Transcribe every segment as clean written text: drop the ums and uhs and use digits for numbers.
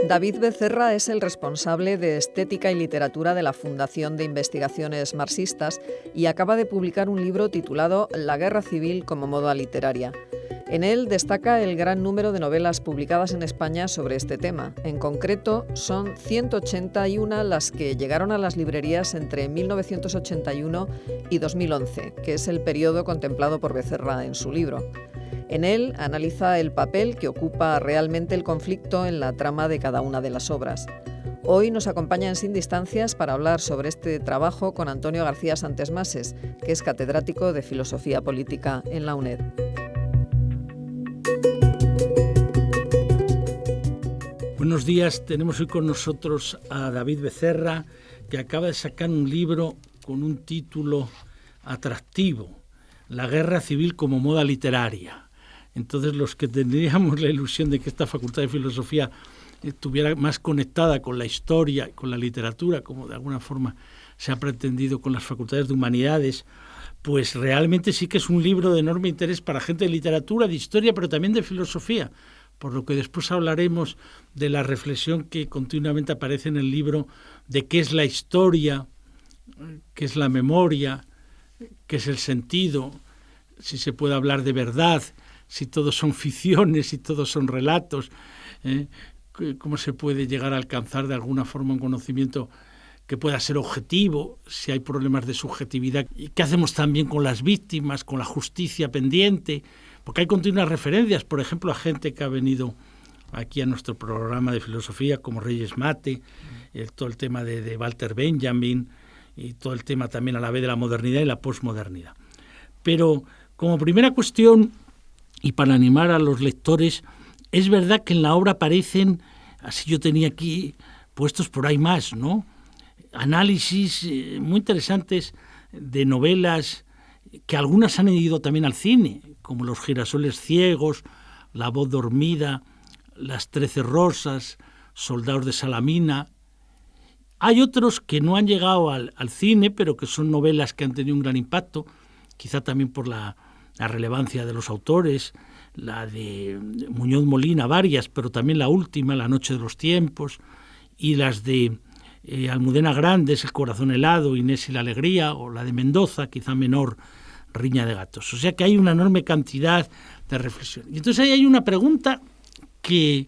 David Becerra es el responsable de Estética y Literatura de la Fundación de Investigaciones Marxistas y acaba de publicar un libro titulado La guerra civil como moda literaria. En él destaca el gran número de novelas publicadas en España sobre este tema. En concreto, son 181 las que llegaron a las librerías entre 1981 y 2011, que es el periodo contemplado por Becerra en su libro. En él analiza el papel que ocupa realmente el conflicto en la trama de cada una de las obras. Hoy nos acompaña en Sin Distancias para hablar sobre este trabajo con Antonio García Santesmases, que es catedrático de Filosofía Política en la UNED. Buenos días, tenemos hoy con nosotros a David Becerra, que acaba de sacar un libro con un título atractivo, La guerra civil como moda literaria. Entonces, los que tendríamos la ilusión de que esta Facultad de Filosofía estuviera más conectada con la historia, con la literatura, como de alguna forma se ha pretendido con las facultades de humanidades, pues realmente sí que es un libro de enorme interés para gente de literatura, de historia, pero también de filosofía, por lo que después hablaremos de la reflexión que continuamente aparece en el libro de qué es la historia, qué es la memoria, qué es el sentido, si se puede hablar de verdad, si todos son ficciones, si todos son relatos, cómo se puede llegar a alcanzar de alguna forma un conocimiento que pueda ser objetivo, si hay problemas de subjetividad, y qué hacemos también con las víctimas, con la justicia pendiente, porque hay continuas referencias, por ejemplo, a gente que ha venido aquí a nuestro programa de filosofía, como Reyes Mate, todo el tema de Walter Benjamin, y todo el tema también a la vez de la modernidad y la posmodernidad. Pero como primera cuestión, y para animar a los lectores, es verdad que en la obra aparecen, así yo tenía aquí puestos por ahí más, ¿no?, análisis muy interesantes de novelas que algunas han ido también al cine, como Los girasoles ciegos, La voz dormida, Las 13 rosas, Soldados de Salamina. Hay otros que no han llegado al cine, pero que son novelas que han tenido un gran impacto, quizá también por la relevancia de los autores, la de Muñoz Molina, varias, pero también la última, La noche de los tiempos, y las de Almudena Grandes, El corazón helado, Inés y la alegría, o la de Mendoza, quizá menor, Riña de gatos. O sea que hay una enorme cantidad de reflexión. Y entonces ahí hay una pregunta que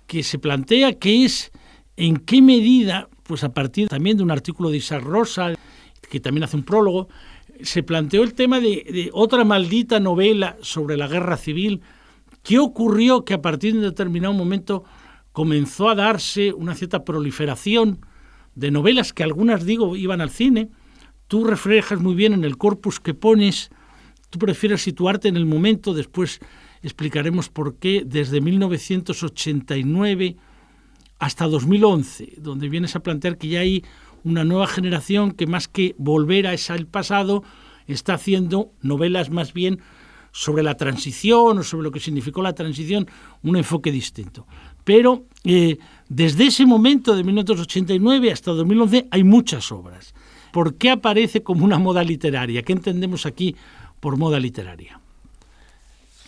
se plantea, que es en qué medida, pues a partir también de un artículo de Isaac Rosa, que también hace un prólogo, se planteó el tema de otra maldita novela sobre la guerra civil. ¿Qué ocurrió que a partir de un determinado momento comenzó a darse una cierta proliferación de novelas que algunas, digo, iban al cine? Tú reflejas muy bien en el corpus que pones, tú prefieres situarte en el momento, después explicaremos por qué, desde 1989 hasta 2011, donde vienes a plantear que ya hay una nueva generación que más que volver a el pasado, está haciendo novelas más bien sobre la transición o sobre lo que significó la transición, un enfoque distinto. Pero desde ese momento de 1989 hasta 2011 hay muchas obras. ¿Por qué aparece como una moda literaria? ¿Qué entendemos aquí por moda literaria?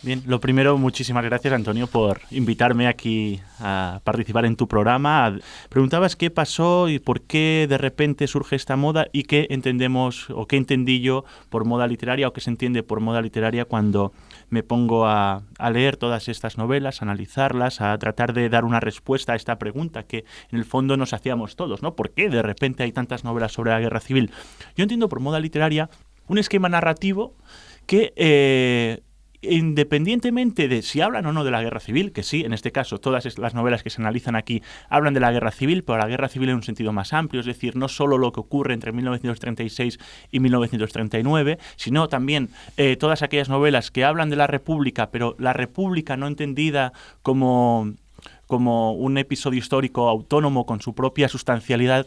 Bien, lo primero, muchísimas gracias, Antonio, por invitarme aquí a participar en tu programa. Preguntabas qué pasó y por qué de repente surge esta moda y qué entendemos o qué entendí yo por moda literaria o qué se entiende por moda literaria cuando me pongo a leer todas estas novelas, a analizarlas, a tratar de dar una respuesta a esta pregunta que en el fondo nos hacíamos todos, ¿no? ¿Por qué de repente hay tantas novelas sobre la guerra civil? Yo entiendo por moda literaria un esquema narrativo que independientemente de si hablan o no de la guerra civil, que sí, en este caso todas las novelas que se analizan aquí hablan de la guerra civil, pero la guerra civil en un sentido más amplio, es decir, no solo lo que ocurre entre 1936 y 1939, sino también todas aquellas novelas que hablan de la República, pero la República no entendida como como un episodio histórico autónomo con su propia sustancialidad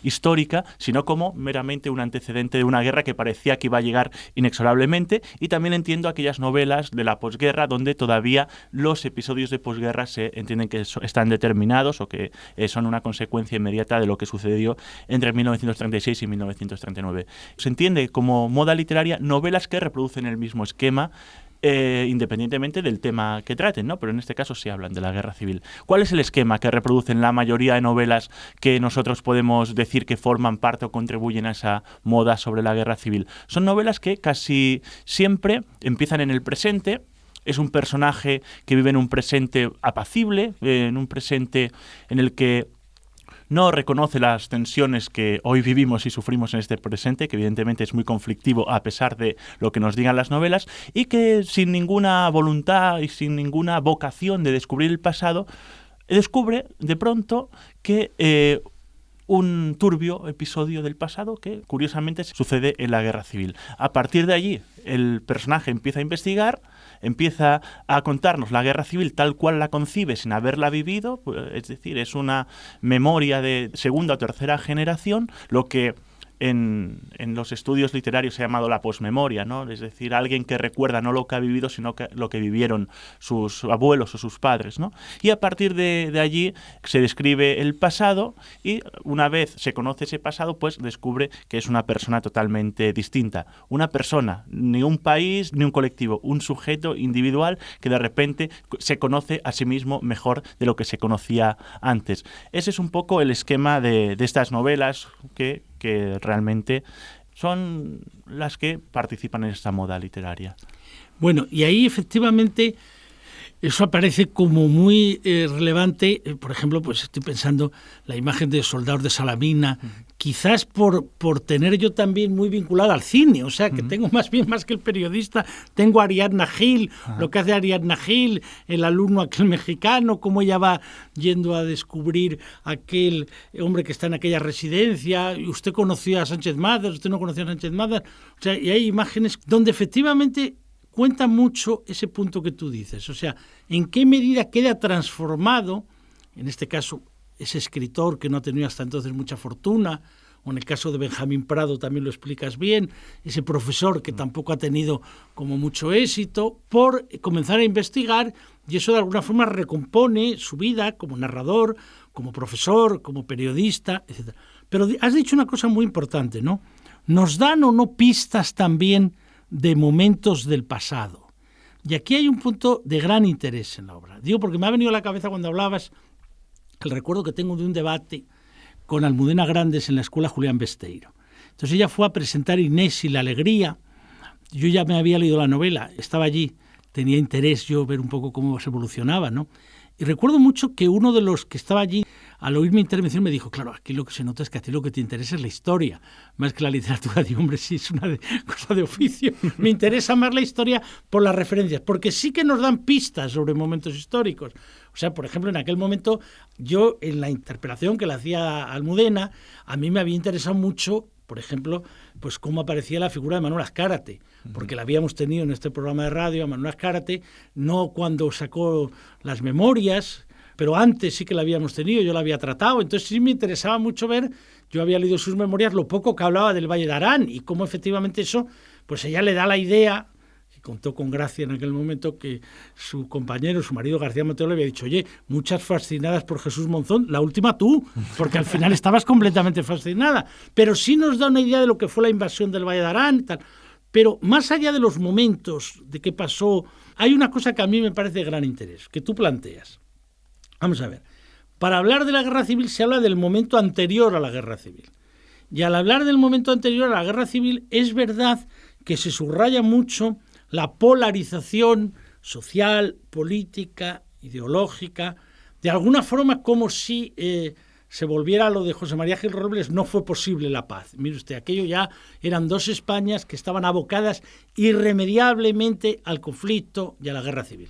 histórica, sino como meramente un antecedente de una guerra que parecía que iba a llegar inexorablemente. Y también entiendo aquellas novelas de la posguerra donde todavía los episodios de posguerra se entienden que están determinados o que son una consecuencia inmediata de lo que sucedió entre 1936 y 1939. Se entiende como moda literaria novelas que reproducen el mismo esquema, independientemente del tema que traten, ¿no? Pero en este caso sí hablan de la guerra civil. ¿Cuál es el esquema que reproducen la mayoría de novelas que nosotros podemos decir que forman parte o contribuyen a esa moda sobre la guerra civil? Son novelas que casi siempre empiezan en el presente. Es un personaje que vive en un presente apacible, en un presente en el que no reconoce las tensiones que hoy vivimos y sufrimos en este presente, que evidentemente es muy conflictivo a pesar de lo que nos digan las novelas, y que sin ninguna voluntad y sin ninguna vocación de descubrir el pasado, descubre de pronto que un turbio episodio del pasado que curiosamente sucede en la guerra civil. A partir de allí, el personaje empieza a investigar, empieza a contarnos la guerra civil tal cual la concibe sin haberla vivido, es decir, es una memoria de segunda o tercera generación, lo que en los estudios literarios se ha llamado la posmemoria, ¿no? Es decir, alguien que recuerda no lo que ha vivido, sino que lo que vivieron sus abuelos o sus padres, ¿no? Y a partir de allí se describe el pasado y una vez se conoce ese pasado, pues descubre que es una persona totalmente distinta. Una persona, ni un país, ni un colectivo, un sujeto individual que de repente se conoce a sí mismo mejor de lo que se conocía antes. Ese es un poco el esquema de estas novelas que realmente son las que participan en esta moda literaria. Bueno, y ahí efectivamente eso aparece como muy relevante. Por ejemplo, pues estoy pensando la imagen de Soldados de Salamina, quizás por tener yo también muy vinculada al cine, o sea, que tengo más que el periodista, tengo a Ariadna Gil, lo que hace Ariadna Gil, el alumno aquel mexicano, cómo ella va yendo a descubrir aquel hombre que está en aquella residencia, y usted conoció a Sánchez Mazas, usted no conoció a Sánchez Mazas, o sea, y hay imágenes donde efectivamente cuenta mucho ese punto que tú dices, o sea, en qué medida queda transformado, en este caso, ese escritor que no ha tenido hasta entonces mucha fortuna, o en el caso de Benjamín Prado también lo explicas bien, ese profesor que tampoco ha tenido como mucho éxito, por comenzar a investigar, y eso de alguna forma recompone su vida como narrador, como profesor, como periodista, etc. Pero has dicho una cosa muy importante, ¿no? ¿Nos dan o no pistas también de momentos del pasado? Y aquí hay un punto de gran interés en la obra. Digo porque me ha venido a la cabeza cuando hablabas el recuerdo que tengo de un debate con Almudena Grandes en la Escuela Julián Besteiro. Entonces ella fue a presentar Inés y la alegría. Yo ya me había leído la novela, estaba allí, tenía interés yo ver un poco cómo se evolucionaba, ¿no? Y recuerdo mucho que uno de los que estaba allí, al oír mi intervención, me dijo, claro, aquí lo que se nota es que a ti lo que te interesa es la historia, más que la literatura. Digo, hombre, sí, es una cosa de oficio. Me interesa más la historia por las referencias, porque sí que nos dan pistas sobre momentos históricos. O sea, por ejemplo, en aquel momento, yo, en la interpelación que le hacía a Almudena, a mí me había interesado mucho, por ejemplo, pues cómo aparecía la figura de Manuel Azcárate, porque la habíamos tenido en este programa de radio, a Manuel Azcárate, no cuando sacó las memorias, pero antes sí que la habíamos tenido, yo la había tratado, entonces sí me interesaba mucho ver, yo había leído sus memorias, lo poco que hablaba del Valle de Arán, y cómo efectivamente eso, pues ella le da la idea, y contó con gracia en aquel momento que su compañero, su marido García Mateo, le había dicho, oye, muchas fascinadas por Jesús Monzón, la última tú, porque al final estabas completamente fascinada, pero sí nos da una idea de lo que fue la invasión del Valle de Arán y tal. Pero más allá de los momentos de qué pasó, hay una cosa que a mí me parece de gran interés, que tú planteas. Vamos a ver, para hablar de la guerra civil se habla del momento anterior a la guerra civil. Y al hablar del momento anterior a la guerra civil, es verdad que se subraya mucho la polarización social, política, ideológica, de alguna forma como si se volviera a lo de José María Gil Robles, no fue posible la paz. Mire usted, aquello ya eran dos Españas que estaban abocadas irremediablemente al conflicto y a la guerra civil.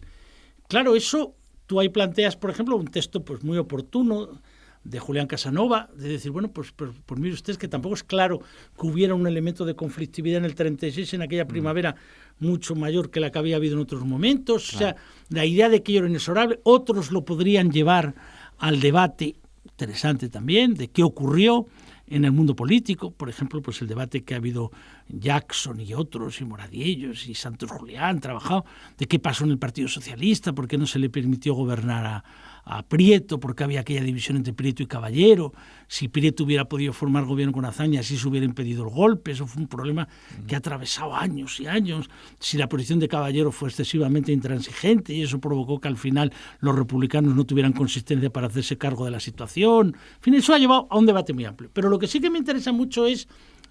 Claro, eso tú ahí planteas, por ejemplo, un texto pues muy oportuno de Julián Casanova, de decir, bueno, pues mire usted, que tampoco es claro que hubiera un elemento de conflictividad en el 36, en aquella primavera, mucho mayor que la que había habido en otros momentos. Claro. O sea, la idea de que ello era inexorable, otros lo podrían llevar al debate interesante también, de qué ocurrió en el mundo político, por ejemplo, pues el debate que ha habido Jackson y otros, y Moradiellos y Santos Julián, trabajado, de qué pasó en el Partido Socialista, por qué no se le permitió gobernar a Prieto, porque había aquella división entre Prieto y Caballero, si Prieto hubiera podido formar gobierno con Azaña, si se hubiera impedido el golpe. Eso fue un problema que ha atravesado años y años, si la posición de Caballero fue excesivamente intransigente, y eso provocó que al final los republicanos no tuvieran consistencia para hacerse cargo de la situación. En fin, eso ha llevado a un debate muy amplio. Pero lo que sí que me interesa mucho es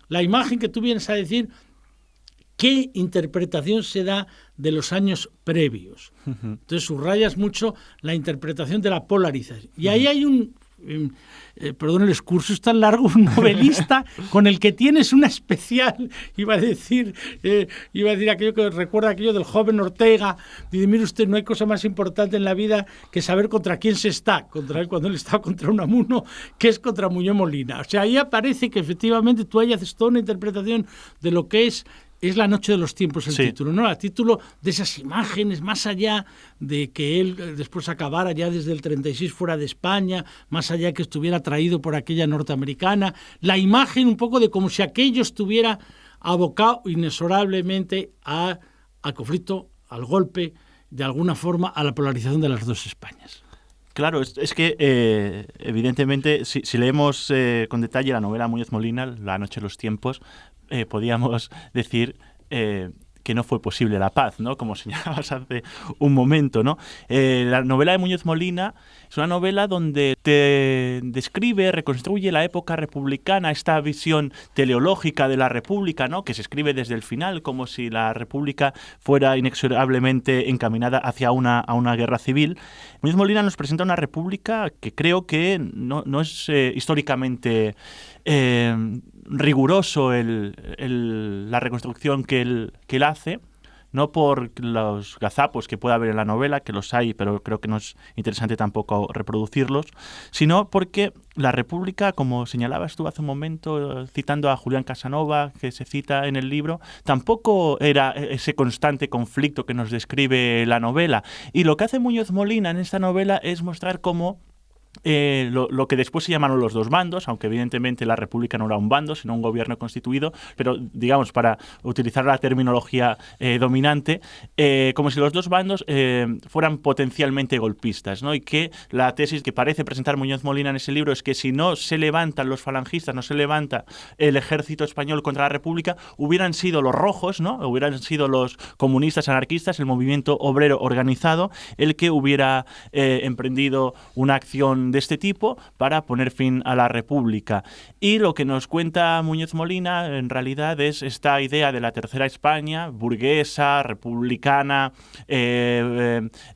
la imagen que tú vienes a decir, qué interpretación se da de los años previos. Entonces subrayas mucho la interpretación de la polarización. Y ahí hay un, perdón, el excursus es tan largo, un novelista con el que tienes una especial, iba a decir aquello que recuerda aquello del joven Ortega. Dice, mire usted, no hay cosa más importante en la vida que saber contra quién se está, contra él cuando él estaba contra Unamuno, que es contra Muñoz Molina. O sea, ahí aparece que efectivamente tú ahí haces toda una interpretación de lo que es La noche de los tiempos, el título, ¿no? El título de esas imágenes, más allá de que él después acabara ya desde el 36 fuera de España, más allá que estuviera atraído por aquella norteamericana, la imagen un poco de como si aquello estuviera abocado inexorablemente al conflicto, al golpe, de alguna forma a la polarización de las dos Españas. Claro, es que evidentemente si leemos con detalle la novela Muñoz Molina, La noche de los tiempos, podríamos decir que no fue posible la paz, ¿no? Como señalabas hace un momento, ¿no? La novela de Muñoz Molina es una novela donde te describe, reconstruye la época republicana, esta visión teleológica de la República, ¿no? Que se escribe desde el final, como si la República fuera inexorablemente encaminada hacia una guerra civil. Muñoz Molina nos presenta una república que creo que no es históricamente riguroso la reconstrucción que él hace, no por los gazapos que pueda haber en la novela, que los hay, pero creo que no es interesante tampoco reproducirlos, sino porque la República, como señalabas tú hace un momento, citando a Julián Casanova, que se cita en el libro, tampoco era ese constante conflicto que nos describe la novela. Y lo que hace Muñoz Molina en esta novela es mostrar cómo lo que después se llamaron los dos bandos, aunque evidentemente la República no era un bando, sino un gobierno constituido, pero digamos, para utilizar la terminología dominante, como si los dos bandos fueran potencialmente golpistas, ¿no? Y que la tesis que parece presentar Muñoz Molina en ese libro es que si no se levantan los falangistas, no se levanta el ejército español contra la República, hubieran sido los rojos, ¿no? Hubieran sido los comunistas anarquistas, el movimiento obrero organizado, el que hubiera emprendido una acción de este tipo para poner fin a la República. Y lo que nos cuenta Muñoz Molina en realidad es esta idea de la tercera España, burguesa, republicana,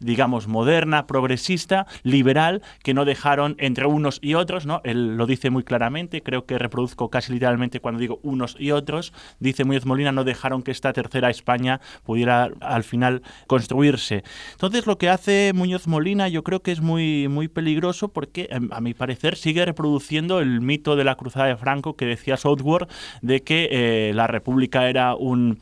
digamos moderna, progresista, liberal, que no dejaron entre unos y otros, ¿no? Él lo dice muy claramente, creo que reproduzco casi literalmente cuando digo unos y otros, dice Muñoz Molina, no dejaron que esta tercera España pudiera al final construirse. Entonces lo que hace Muñoz Molina yo creo que es muy, muy peligroso, porque a mi parecer sigue reproduciendo el mito de la cruzada de Franco que decía Southworth, de que la República era un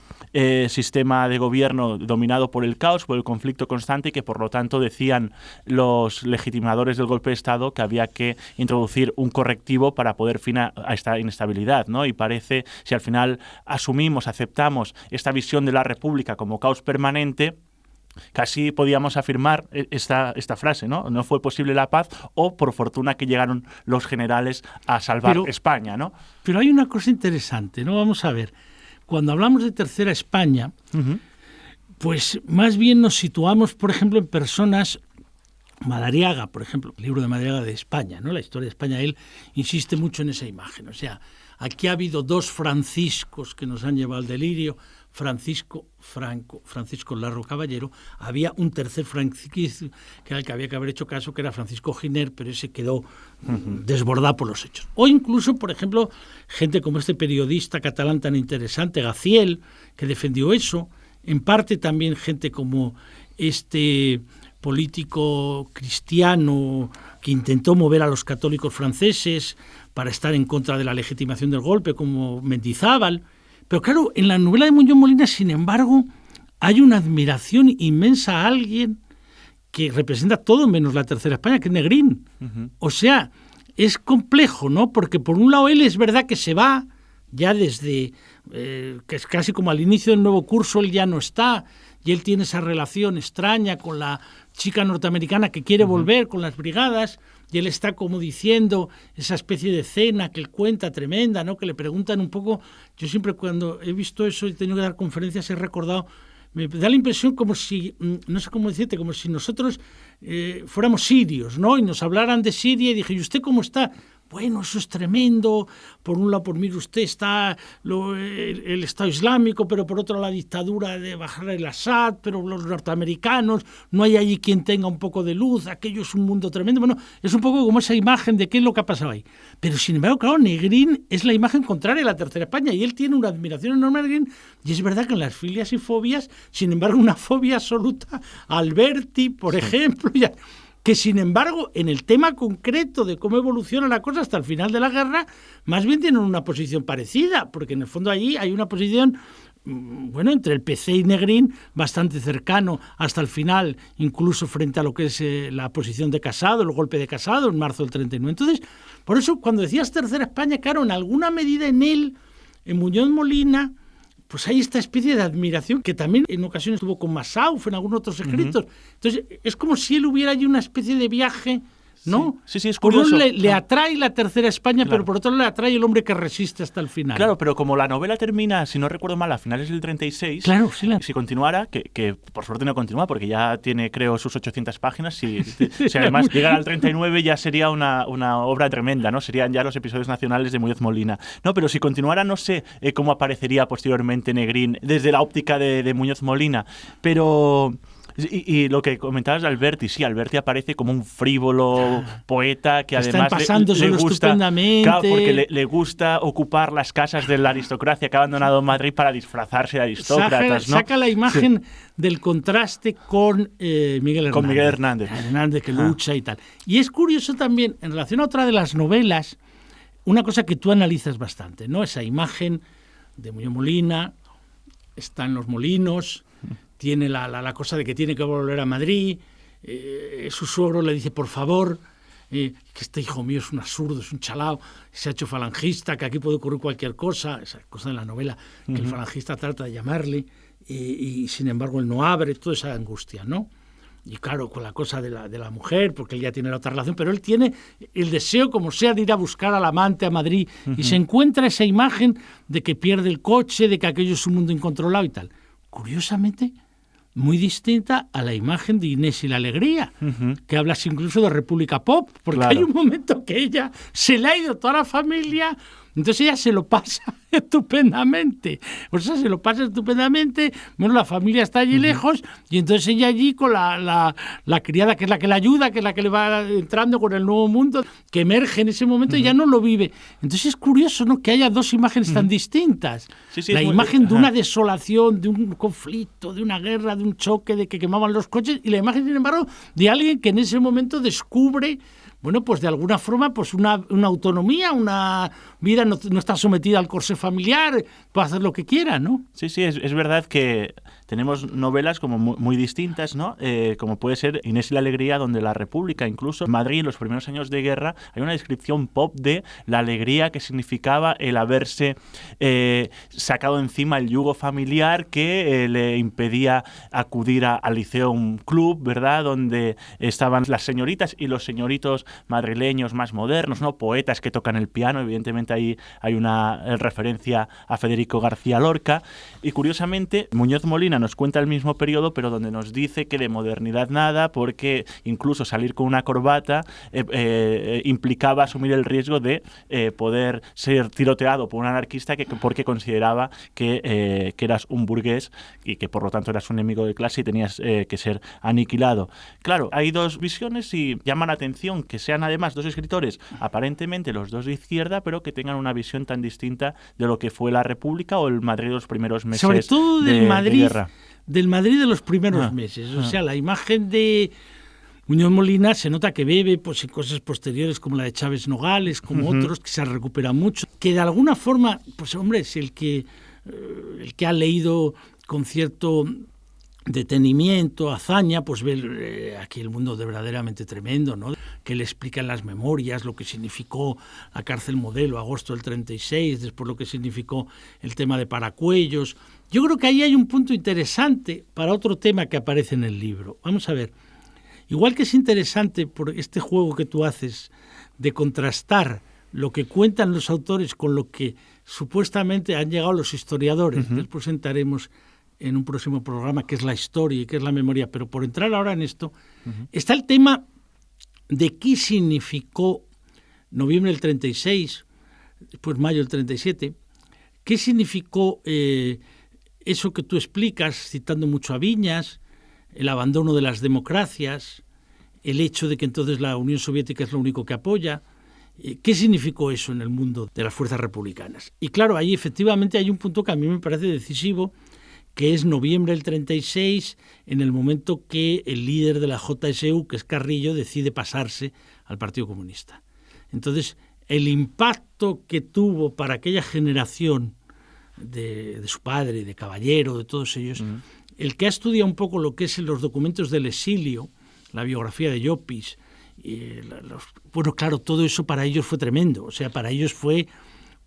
sistema de gobierno dominado por el caos, por el conflicto constante, y que por lo tanto decían los legitimadores del golpe de Estado que había que introducir un correctivo para poner fin a esta inestabilidad, ¿no? Y parece, si al final asumimos, aceptamos esta visión de la República como caos permanente, casi podíamos afirmar esta frase, ¿no? No fue posible la paz, o por fortuna que llegaron los generales a salvar España, ¿no? Pero hay una cosa interesante, ¿no? Vamos a ver. Cuando hablamos de tercera España, pues más bien nos situamos, por ejemplo, en personas. Madariaga, por ejemplo, el libro de Madariaga de España, ¿no? La historia de España, él insiste mucho en esa imagen. O sea, aquí ha habido dos Franciscos que nos han llevado al delirio, Francisco Franco, Francisco Larro Caballero. Había un tercer Francisco que era el que había que haber hecho caso, que era Francisco Giner, pero ese quedó desbordado por los hechos. O incluso, por ejemplo, gente como este periodista catalán tan interesante, Gaziel, que defendió eso. En parte también gente como político cristiano que intentó mover a los católicos franceses para estar en contra de la legitimación del golpe, como Mendizábal. Pero claro, en la novela de Muñoz Molina, sin embargo, hay una admiración inmensa a alguien que representa todo menos la Tercera España, que es Negrín. Uh-huh. O sea, es complejo, ¿no? Porque por un lado él es verdad que se va, ya desde, que es casi como al inicio del nuevo curso, él ya no está, y él tiene esa relación extraña con la chica norteamericana que quiere volver con las brigadas, y él está como diciendo esa especie de cena que él cuenta tremenda, ¿no? Que le preguntan un poco. Yo siempre cuando he visto eso y he tenido que dar conferencias he recordado, me da la impresión como si, no sé cómo decirte, como si nosotros fuéramos sirios, ¿no? Y nos hablaran de Siria y dije, ¿y usted cómo está? Bueno, eso es tremendo. Por un lado, por mí usted está el Estado Islámico, pero por otro la dictadura de Bashar al-Assad, pero los norteamericanos, no hay allí quien tenga un poco de luz, aquello es un mundo tremendo. Bueno, es un poco como esa imagen de qué es lo que ha pasado ahí. Pero sin embargo, claro, Negrín es la imagen contraria a la Tercera España y él tiene una admiración enorme a Negrín, y es verdad que en las filias y fobias, sin embargo, una fobia absoluta a Alberti, por ejemplo, ya, que sin embargo, en el tema concreto de cómo evoluciona la cosa hasta el final de la guerra, más bien tienen una posición parecida, porque en el fondo allí hay una posición, bueno, entre el PC y Negrín, bastante cercano hasta el final, incluso frente a lo que es la posición de Casado, el golpe de Casado en marzo del 39. Entonces, por eso, cuando decías Tercera España, claro, en alguna medida en él, en Muñoz Molina, pues hay esta especie de admiración que también en ocasiones tuvo con Massauf en algunos otros escritos. Entonces, es como si él hubiera allí una especie de viaje, ¿no? Sí, es curioso. Por un lado le atrae la Tercera España, claro, pero por otro lado le atrae el hombre que resiste hasta el final. Claro, pero como la novela termina, si no recuerdo mal, a finales del 36, claro, sí, si continuara, que por suerte no continúa, porque ya tiene, creo, sus 800 páginas, si además llegara al 39 ya sería una obra tremenda, ¿no? Serían ya los episodios nacionales de Muñoz Molina. No, pero si continuara, no sé cómo aparecería posteriormente Negrín desde la óptica de Muñoz Molina, pero... Y lo que comentabas de Alberti, sí, Alberti aparece como un frívolo poeta que además le gusta, estupendamente. Claro, porque le gusta ocupar las casas de la aristocracia que ha abandonado Madrid para disfrazarse de aristócratas, ¿no? Saca la imagen del contraste con Miguel Hernández. Con Miguel Hernández. Hernández que lucha y tal. Y es curioso también, en relación a otra de las novelas, una cosa que tú analizas bastante, ¿no? Esa imagen de Muñoz Molina, está en los molinos, tiene la cosa de que tiene que volver a Madrid, su suegro le dice, por favor, que este hijo mío es un absurdo, es un chalao, se ha hecho falangista, que aquí puede ocurrir cualquier cosa, esa cosa de la novela, que el falangista trata de llamarle, y sin embargo él no abre, toda esa angustia, ¿no? Y claro, con la cosa de la mujer, porque él ya tiene la otra relación, pero él tiene el deseo, como sea, de ir a buscar al amante a Madrid, y se encuentra esa imagen de que pierde el coche, de que aquello es un mundo incontrolado y tal. Curiosamente, muy distinta a la imagen de Inés y la Alegría, que hablas incluso de República Pop, porque claro, hay un momento que ella se le ha ido toda la familia, entonces ella se lo pasa estupendamente. O sea, se lo pasa estupendamente, bueno, la familia está allí lejos, y entonces ella allí con la criada, que es la que la ayuda, que es la que le va entrando con el nuevo mundo, que emerge en ese momento, y ya no lo vive. Entonces es curioso, ¿no?, que haya dos imágenes tan distintas. Sí, la imagen de una desolación, de un conflicto, de una guerra, de un choque, de que quemaban los coches, y la imagen, sin embargo, de alguien que en ese momento descubre, bueno, pues de alguna forma, pues una autonomía, una vida, no está sometida al corsé familiar, puede hacer lo que quiera, ¿no? Sí, es verdad que tenemos novelas como muy distintas, ¿no? Como puede ser Inés y la Alegría, donde la República, incluso en Madrid, en los primeros años de guerra, hay una descripción pop de la alegría que significaba el haberse sacado encima el yugo familiar que le impedía acudir al liceo, un club, ¿verdad?, donde estaban las señoritas y los señoritos madrileños más modernos, ¿no?, poetas que tocan el piano. Evidentemente ahí hay una referencia a Federico García Lorca, y curiosamente Muñoz Molina nos cuenta el mismo periodo, pero donde nos dice que de modernidad nada, porque incluso salir con una corbata implicaba asumir el riesgo de poder ser tiroteado por un anarquista porque consideraba que eras un burgués y que por lo tanto eras un enemigo de clase y tenías que ser aniquilado. Claro, hay dos visiones y llaman la atención que sean además dos escritores, aparentemente los dos de izquierda, pero que tengan una visión tan distinta de lo que fue la República o el Madrid de los primeros meses. Sobre todo del Madrid, de guerra. Del Madrid de los primeros meses. O sea, la imagen de Muñoz Molina se nota que bebe pues, en cosas posteriores como la de Chávez Nogales, como otros, que se recupera mucho, que de alguna forma, pues hombre, es el que ha leído con cierto detenimiento, hazaña, pues ve aquí el mundo de verdaderamente tremendo, ¿no? Que le explica en las memorias lo que significó la cárcel modelo, agosto del 36, después lo que significó el tema de Paracuellos. Yo creo que ahí hay un punto interesante para otro tema que aparece en el libro. Vamos a ver, igual que es interesante por este juego que tú haces de contrastar lo que cuentan los autores con lo que supuestamente han llegado los historiadores, después entraremos en un próximo programa, que es la historia y que es la memoria, pero por entrar ahora en esto, está el tema de qué significó noviembre del 36, después mayo del 37, qué significó eso que tú explicas, citando mucho a Viñas, el abandono de las democracias, el hecho de que entonces la Unión Soviética es lo único que apoya. ¿Qué significó eso en el mundo de las fuerzas republicanas? Y claro, ahí efectivamente hay un punto que a mí me parece decisivo, que es noviembre del 36, en el momento que el líder de la JSU, que es Carrillo, decide pasarse al Partido Comunista. Entonces, el impacto que tuvo para aquella generación de su padre, de Caballero, de todos ellos, el que ha estudiado un poco lo que es en los documentos del exilio, la biografía de Llopis, bueno, claro, todo eso para ellos fue tremendo. O sea, para ellos fue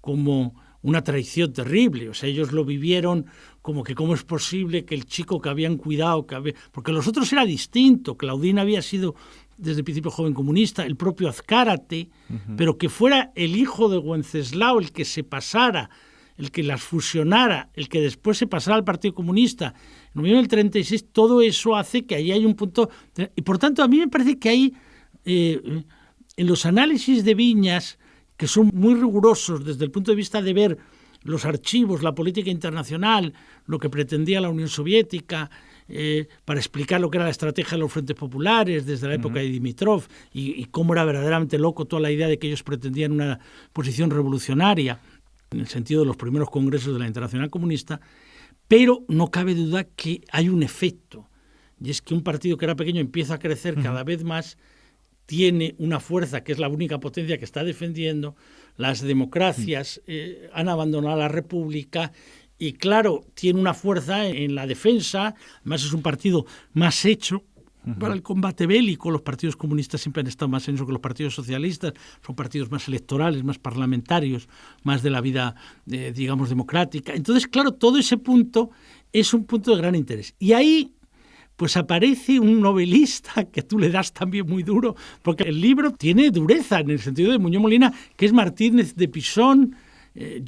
como una traición terrible. O sea, ellos lo vivieron como que cómo es posible que el chico que habían cuidado, porque los otros era distinto. Claudín había sido desde el principio joven comunista, el propio Azcárate, pero que fuera el hijo de Wenceslao el que se pasara, el que las fusionara, el que después se pasara al Partido Comunista, en noviembre del 36, todo eso hace que ahí hay un punto. Y por tanto, a mí me parece que hay, en los análisis de Viñas, que son muy rigurosos desde el punto de vista de ver los archivos, la política internacional, lo que pretendía la Unión Soviética, para explicar lo que era la estrategia de los frentes populares desde la época de Dimitrov y cómo era verdaderamente loco toda la idea de que ellos pretendían una posición revolucionaria en el sentido de los primeros congresos de la Internacional Comunista, pero no cabe duda que hay un efecto, y es que un partido que era pequeño empieza a crecer cada vez más, tiene una fuerza que es la única potencia que está defendiendo, las democracias han abandonado la república y claro, tiene una fuerza en la defensa, además es un partido más hecho para el combate bélico. Los partidos comunistas siempre han estado más en eso que los partidos socialistas, son partidos más electorales, más parlamentarios, más de la vida, digamos, democrática. Entonces, claro, todo ese punto es un punto de gran interés. Y ahí pues aparece un novelista que tú le das también muy duro, porque el libro tiene dureza en el sentido de Muñoz Molina, que es Martínez de Pisón,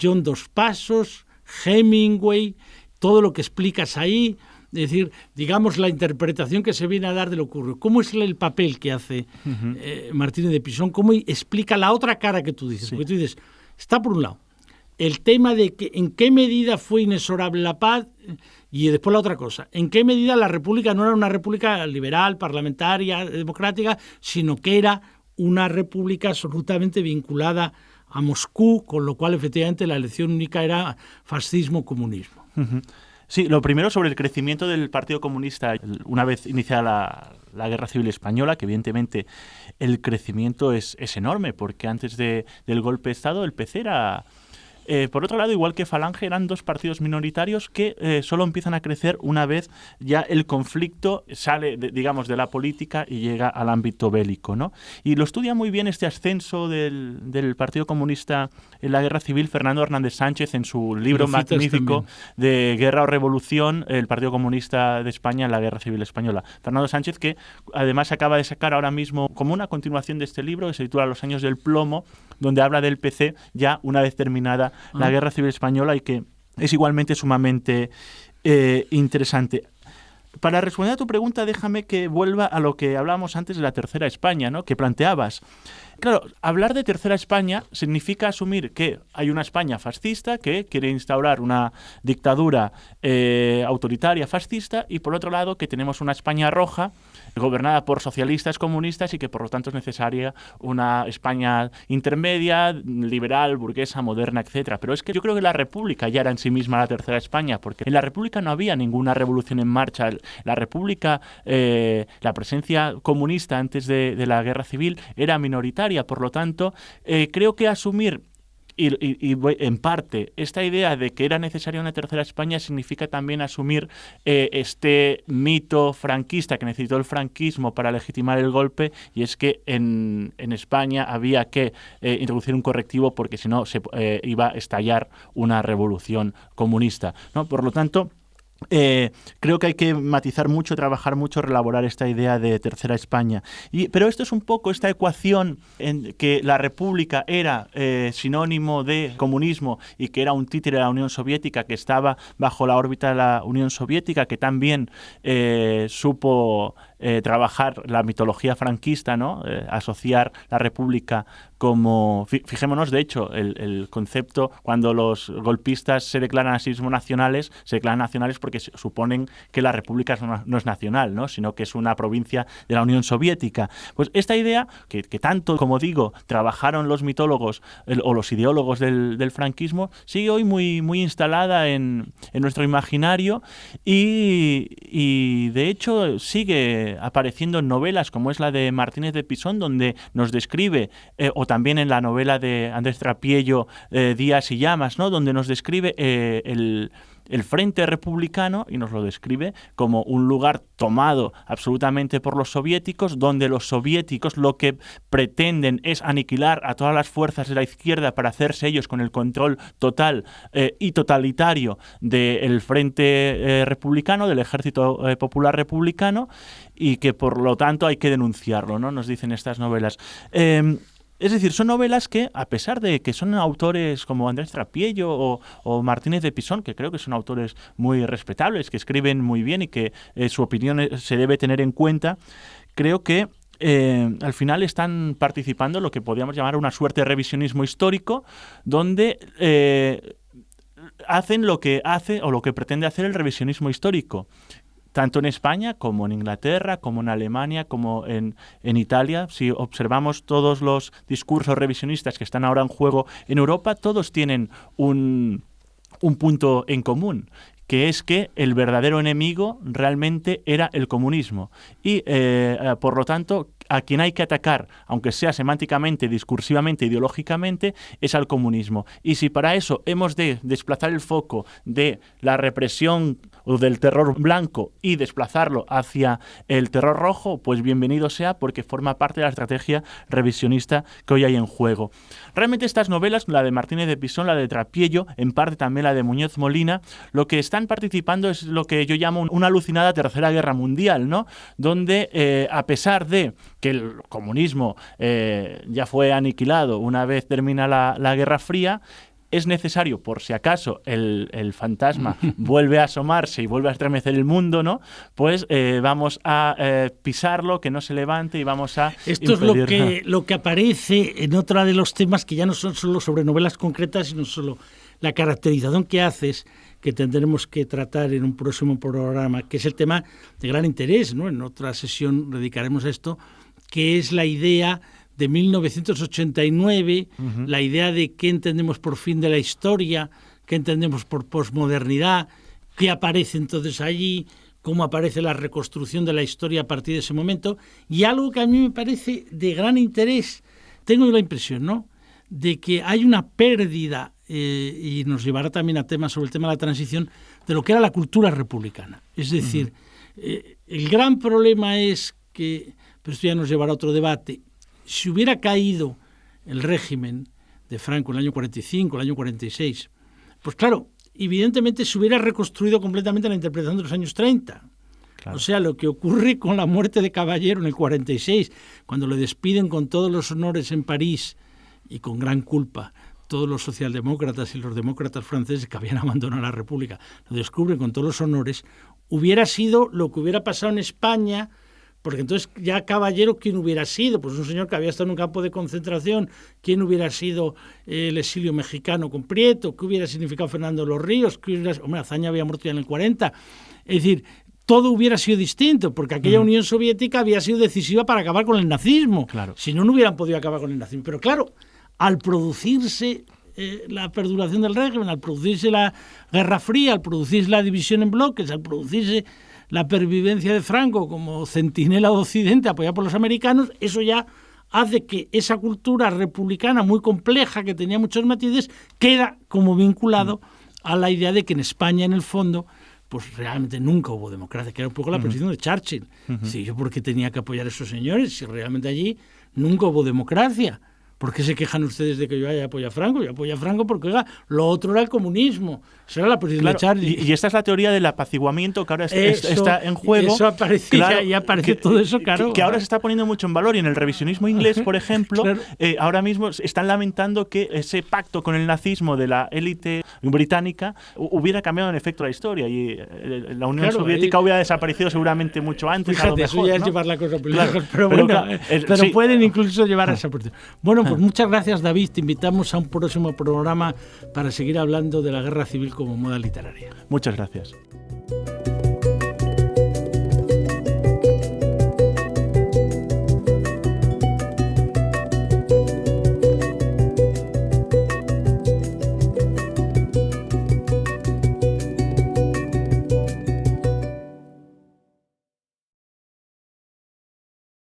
John Dos Passos, Hemingway, todo lo que explicas ahí, es decir, digamos, la interpretación que se viene a dar de lo que ocurrió. ¿Cómo es el papel que hace Martínez de Pisón? ¿Cómo explica la otra cara que tú dices? Sí. Porque tú dices, está por un lado el tema de que en qué medida fue inexorable la paz y después la otra cosa, en qué medida la república no era una república liberal, parlamentaria, democrática, sino que era una república absolutamente vinculada a Moscú, con lo cual efectivamente la elección única era fascismo-comunismo. Sí, lo primero sobre el crecimiento del Partido Comunista una vez iniciada la Guerra Civil Española, que evidentemente el crecimiento es enorme, porque antes del golpe de Estado el PC era... por otro lado, igual que Falange, eran dos partidos minoritarios que solo empiezan a crecer una vez ya el conflicto sale, digamos, de la política y llega al ámbito bélico, ¿no? Y lo estudia muy bien este ascenso del Partido Comunista en la Guerra Civil Fernando Hernández Sánchez en su libro magnífico de Guerra o Revolución, el Partido Comunista de España en la Guerra Civil Española. Fernando Sánchez, que además acaba de sacar ahora mismo como una continuación de este libro, que se titula Los años del plomo, donde habla del PC ya una vez terminada la Guerra Civil Española y que es igualmente sumamente interesante. Para responder a tu pregunta, déjame que vuelva a lo que hablábamos antes de la Tercera España, ¿no?, que planteabas. Claro, hablar de Tercera España significa asumir que hay una España fascista que quiere instaurar una dictadura autoritaria fascista, y por otro lado que tenemos una España roja gobernada por socialistas comunistas y que por lo tanto es necesaria una España intermedia, liberal, burguesa, moderna, etcétera. Pero es que yo creo que la República ya era en sí misma la Tercera España, porque en la República no había ninguna revolución en marcha. La República, la presencia comunista antes de la Guerra Civil era minoritaria, por lo tanto, creo que asumir y en parte esta idea de que era necesaria una Tercera España significa también asumir este mito franquista que necesitó el franquismo para legitimar el golpe, y es que en España había que introducir un correctivo porque si no se iba a estallar una revolución comunista, ¿no? Por lo tanto, creo que hay que matizar mucho, trabajar mucho, reelaborar esta idea de Tercera España. Pero esto es un poco esta ecuación en que la República era sinónimo de comunismo y que era un títere de la Unión Soviética, que estaba bajo la órbita de la Unión Soviética, que también supo trabajar la mitología franquista, ¿no? Asociar la República como... Fijémonos, de hecho, el concepto, cuando los golpistas se declaran a sí mismos nacionales, se declaran nacionales porque suponen que la República no es nacional, ¿no? Sino que es una provincia de la Unión Soviética. Pues esta idea, que tanto, como digo, trabajaron los mitólogos o los ideólogos del franquismo, sigue hoy muy, muy instalada en nuestro imaginario y de hecho sigue apareciendo en novelas como es la de Martínez de Pisón, donde nos describe, o también en la novela de Andrés Trapiello, Días y Llamas, ¿no? Donde nos describe el Frente Republicano, y nos lo describe como un lugar tomado absolutamente por los soviéticos, donde los soviéticos lo que pretenden es aniquilar a todas las fuerzas de la izquierda para hacerse ellos con el control total y totalitario del Frente Republicano, del Ejército Popular Republicano, y que por lo tanto hay que denunciarlo, ¿no? Nos dicen estas novelas. Es decir, son novelas que, a pesar de que son autores como Andrés Trapiello o Martínez de Pisón, que creo que son autores muy respetables, que escriben muy bien y que su opinión se debe tener en cuenta, creo que al final están participando en lo que podríamos llamar una suerte de revisionismo histórico, donde hacen lo que hace o lo que pretende hacer el revisionismo histórico, tanto en España como en Inglaterra, como en Alemania, como en Italia. Si observamos todos los discursos revisionistas que están ahora en juego en Europa, todos tienen un punto en común, que es que el verdadero enemigo realmente era el comunismo. Y, por lo tanto, a quien hay que atacar, aunque sea semánticamente, discursivamente, ideológicamente, es al comunismo. Y si para eso hemos de desplazar el foco de la represión o del terror blanco y desplazarlo hacia el terror rojo, pues bienvenido sea, porque forma parte de la estrategia revisionista que hoy hay en juego. Realmente estas novelas, la de Martínez de Pisón, la de Trapiello, en parte también la de Muñoz Molina, lo que están participando es lo que yo llamo una alucinada Tercera Guerra Mundial, ¿no? Donde, a pesar de que el comunismo ya fue aniquilado una vez termina la Guerra Fría, es necesario, por si acaso el fantasma vuelve a asomarse y vuelve a estremecer el mundo, ¿no? Pues vamos a pisarlo, que no se levante, y vamos a Esto impedir... es lo que aparece en otro de los temas que ya no son solo sobre novelas concretas, sino solo la caracterización que haces, que tendremos que tratar en un próximo programa, que es el tema de gran interés, ¿no? En otra sesión dedicaremos a esto, que es la idea de 1989, la idea de qué entendemos por fin de la historia, qué entendemos por posmodernidad, qué aparece entonces allí, cómo aparece la reconstrucción de la historia a partir de ese momento, y algo que a mí me parece de gran interés, tengo la impresión, ¿no?, de que hay una pérdida, y nos llevará también a temas sobre el tema de la transición, de lo que era la cultura republicana. Es decir, el gran problema es que, pero esto ya nos llevará a otro debate, si hubiera caído el régimen de Franco en el año 45, el año 46, pues claro, evidentemente se hubiera reconstruido completamente la interpretación de los años 30. Claro. O sea, lo que ocurre con la muerte de Caballero en el 46, cuando le despiden con todos los honores en París y con gran culpa todos los socialdemócratas y los demócratas franceses que habían abandonado la República, lo descubren con todos los honores, hubiera sido lo que hubiera pasado en España Porque entonces ya Caballero, ¿quién hubiera sido? Pues un señor que había estado en un campo de concentración. ¿Quién hubiera sido el exilio mexicano con Prieto? ¿Qué hubiera significado Fernando de los Ríos? Hombre, Azaña había muerto ya en el 40. Es decir, todo hubiera sido distinto, porque aquella Unión Soviética había sido decisiva para acabar con el nazismo. Claro. Si no, no hubieran podido acabar con el nazismo. Pero claro, al producirse la perduración del régimen, al producirse la Guerra Fría, al producirse la división en bloques, al producirse la pervivencia de Franco como centinela de Occidente apoyada por los americanos, eso ya hace que esa cultura republicana muy compleja, que tenía muchos matices, queda como vinculado a la idea de que en España, en el fondo, pues realmente nunca hubo democracia, que era un poco la posición de Churchill. Sí, yo por qué tenía que apoyar a esos señores si realmente allí nunca hubo democracia. ¿Por qué se quejan ustedes de que yo haya apoyado a Franco? Yo apoyo a Franco porque, oiga, lo otro era el comunismo. Esa era la posición de Churchill. Y esta es la teoría del apaciguamiento que ahora está en juego. Eso aparece, claro, ya aparece todo eso, claro. Que ahora se está poniendo mucho en valor. Y en el revisionismo inglés, por ejemplo, claro, ahora mismo están lamentando que ese pacto con el nazismo de la élite británica hubiera cambiado en efecto la historia. Y la Unión Soviética hubiera desaparecido seguramente mucho antes. Fíjate, a lo mejor, eso ya es llevar la cosa por lejos. Pero bueno, sí, pueden incluso llevar a esa posición. Bueno, pues muchas gracias, David. Te invitamos a un próximo programa para seguir hablando de la guerra civil como moda literaria. Muchas gracias.